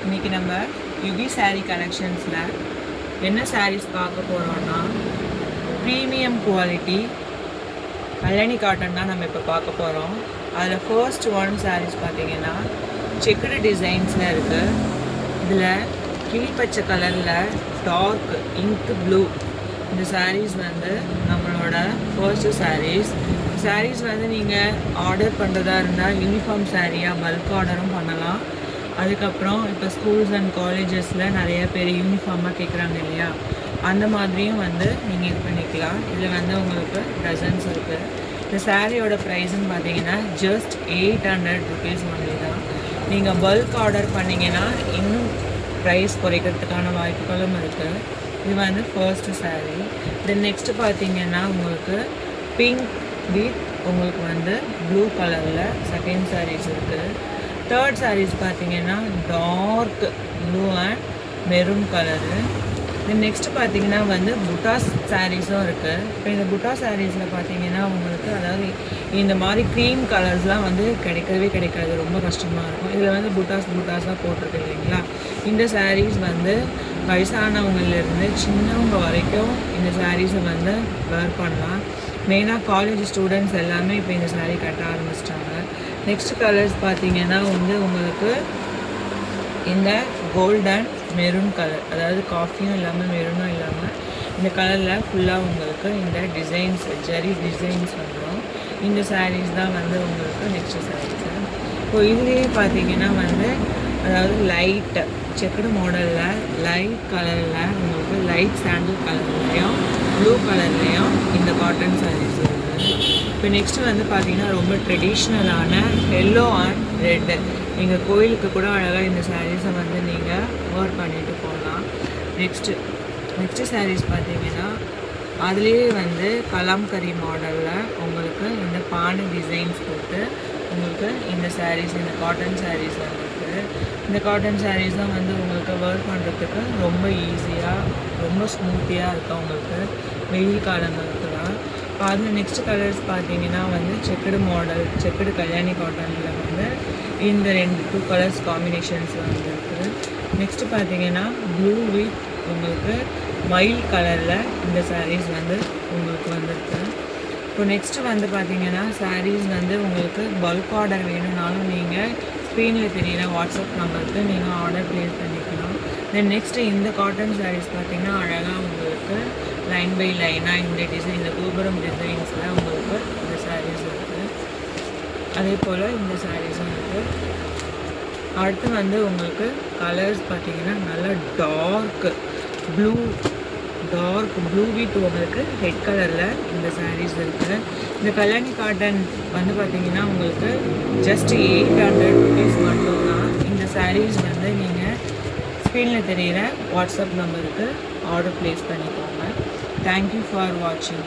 இன்றைக்கி நம்ம யுகி சாரீ கலெக்ஷன்ஸில் என்ன சாரீஸ் பார்க்க போகிறோன்னா ப்ரீமியம் குவாலிட்டி கல்யாணி காட்டன் தான் நம்ம இப்போ பார்க்க போகிறோம். அதில் ஃபர்ஸ்ட் ஒன் சாரீஸ் பார்த்திங்கன்னா செக்குடு டிசைன்ஸில் இருக்குது. இதில் கிளிப்பச்சை கலரில் டார்க் இங்க் ப்ளூ இந்த சாரீஸ் வந்து நம்மளோட ஃபர்ஸ்ட்டு சாரீஸ் வந்து நீங்கள் ஆர்டர் பண்ணுறதா இருந்தால் யூனிஃபார்ம் சாரியாக பல்க் ஆர்டரும் பண்ணலாம். அதுக்கப்புறம் இப்போ ஸ்கூல்ஸ் அண்ட் காலேஜஸில் நிறைய பேர் யூனிஃபார்மாக கேட்குறாங்க இல்லையா, அந்த மாதிரியும் வந்து நீங்கள் இது பண்ணிக்கலாம். இதில் வந்து உங்களுக்கு டசன்ஸ் இருக்குது. இந்த சாரியோட ப்ரைஸுன்னு பார்த்தீங்கன்னா ஜஸ்ட் 800 rupees ஒன்லி தான். நீங்கள் பல்க் ஆர்டர் பண்ணிங்கன்னா இன்னும் ப்ரைஸ் குறைக்கிறதுக்கான வாய்ப்புகளும் இருக்குது. இது வந்து ஃபர்ஸ்ட்டு சாரீ. தென் நெக்ஸ்ட்டு பார்த்தீங்கன்னா உங்களுக்கு பிங்க் வித் உங்களுக்கு வந்து ப்ளூ கலரில் செகண்ட் சாரீஸ் இருக்குது. தேர்ட் சாரீஸ் பார்த்தீங்கன்னா dark blue and maroon colour. Then next பார்த்தீங்கன்னா வந்து புட்டாஸ் சாரீஸும் இருக்குது. இப்போ இந்த புட்டா சாரீஸில் பார்த்தீங்கன்னா உங்களுக்கு அதாவது இந்த மாதிரி க்ரீம் கலர்ஸ்லாம் வந்து கிடைக்காது, ரொம்ப கஷ்டமாக இருக்கும். இதில் வந்து புட்டாஸாக போட்டிருக்கு இல்லைங்களா. இந்த சாரீஸ் வந்து வயசானவங்களிலிருந்து சின்னவங்க வரைக்கும் இந்த சாரீஸை வந்து வேர் பண்ணலாம். மெயினாக காலேஜ் ஸ்டூடெண்ட்ஸ் எல்லாமே இப்போ இந்த சாரீ கட்ட ஆரம்பிச்சிட்டாங்க. நெக்ஸ்ட் கலர்ஸ் பார்த்தீங்கன்னா வந்து உங்களுக்கு இந்த கோல்டன் மெரூன் கலர், அதாவது காஃபியும் இல்லாமல் மெரூனும் இல்லாமல் இந்த கலரில் ஃபுல்லாக உங்களுக்கு இந்த டிசைன்ஸ் ஜரி டிசைன்ஸ் வந்துடும். இந்த சாரீஸ் தான் வந்து உங்களுக்கு நெக்ஸ்ட் சாரீஸு. இப்போ இதுலேயே பார்த்தீங்கன்னா வந்து அதாவது லைட் செக்குடு மாடலில் லைட் கலரில் உங்களுக்கு லைட் சாண்டில் கலர்லேயும் ப்ளூ கலர்லேயும் இந்த காட்டன் சாரீஸ் இருக்குது. இப்போ நெக்ஸ்ட்டு வந்து பார்த்திங்கன்னா ரொம்ப ட்ரெடிஷ்னலான எல்லோ அண்ட் ரெட்டு, எங்கள் கோயிலுக்கு கூட அழகாக இந்த சாரீஸை வந்து நீங்கள் வேர் பண்ணிட்டு போகலாம். நெக்ஸ்ட்டு சாரீஸ் பார்த்திங்கன்னா அதுலேயே வந்து கலாம்கரி மாடலில் உங்களுக்கு இந்த பானை டிசைன்ஸ் கொடுத்து உங்களுக்கு இந்த சாரீஸ், இந்த காட்டன் சாரீஸ் வந்துருக்கு. இந்த காட்டன் சாரீஸும் வந்து உங்களுக்கு வேர் பண்ணுறதுக்கு ரொம்ப ஈஸியாக ரொம்ப ஸ்மூத்தியாக இருக்கும் உங்களுக்கு வெயில் காலங்களுக்கு தான். இப்போ அதில் நெக்ஸ்ட் கலர்ஸ் பார்த்தீங்கன்னா வந்து செக்குடு மாடல், செக்குடு கல்யாணி காட்டனில் வந்து இந்த 2 கலர்ஸ் காம்பினேஷன்ஸ் வந்துருக்கு. நெக்ஸ்ட்டு பார்த்தீங்கன்னா ப்ளூ வித் உங்களுக்கு மயில் கலரில் இந்த சாரீஸ் வந்து உங்களுக்கு வந்துருக்கு. இப்போ நெக்ஸ்ட்டு வந்து பார்த்திங்கன்னா சாரீஸ் வந்து உங்களுக்கு பல்க் ஆர்டர் வேணும்னாலும் நீங்கள் ஸ்க்ரீனில் தெரியிற வாட்ஸ்அப் நம்பருக்கு நீங்கள் ஆர்டர் ப்ளேஸ் பண்ணிக்கலாம். தென் நெக்ஸ்ட்டு இந்த காட்டன் சாரீஸ் பார்த்திங்கன்னா அழகாக உங்களுக்கு லைன் பை லைனாக இந்த டிசைன், இந்த கோபுரம் டிசைன்ஸில் உங்களுக்கு இந்த சாரீஸ் இருக்குது. அதே போல் இந்த சாரீஸும் இருக்குது. அடுத்து வந்து உங்களுக்கு கலர்ஸ் பார்த்திங்கன்னா நல்லா டார்க் ப்ளூ வித் உங்களுக்கு ரெட் கலரில் இந்த சாரீஸ் இருக்குது. இந்த கல்யாணி காட்டன் வந்து பார்த்திங்கன்னா உங்களுக்கு ஜஸ்ட் 800 rupees மட்டும்தான். இந்த சாரீஸ் வந்து நீங்கள் ஸ்க்ரீனில் தெரிகிற வாட்ஸ்அப் நம்பருக்கு ஆர்டர் ப்ளேஸ் பண்ணிக்கோங்க. Thank you for watching.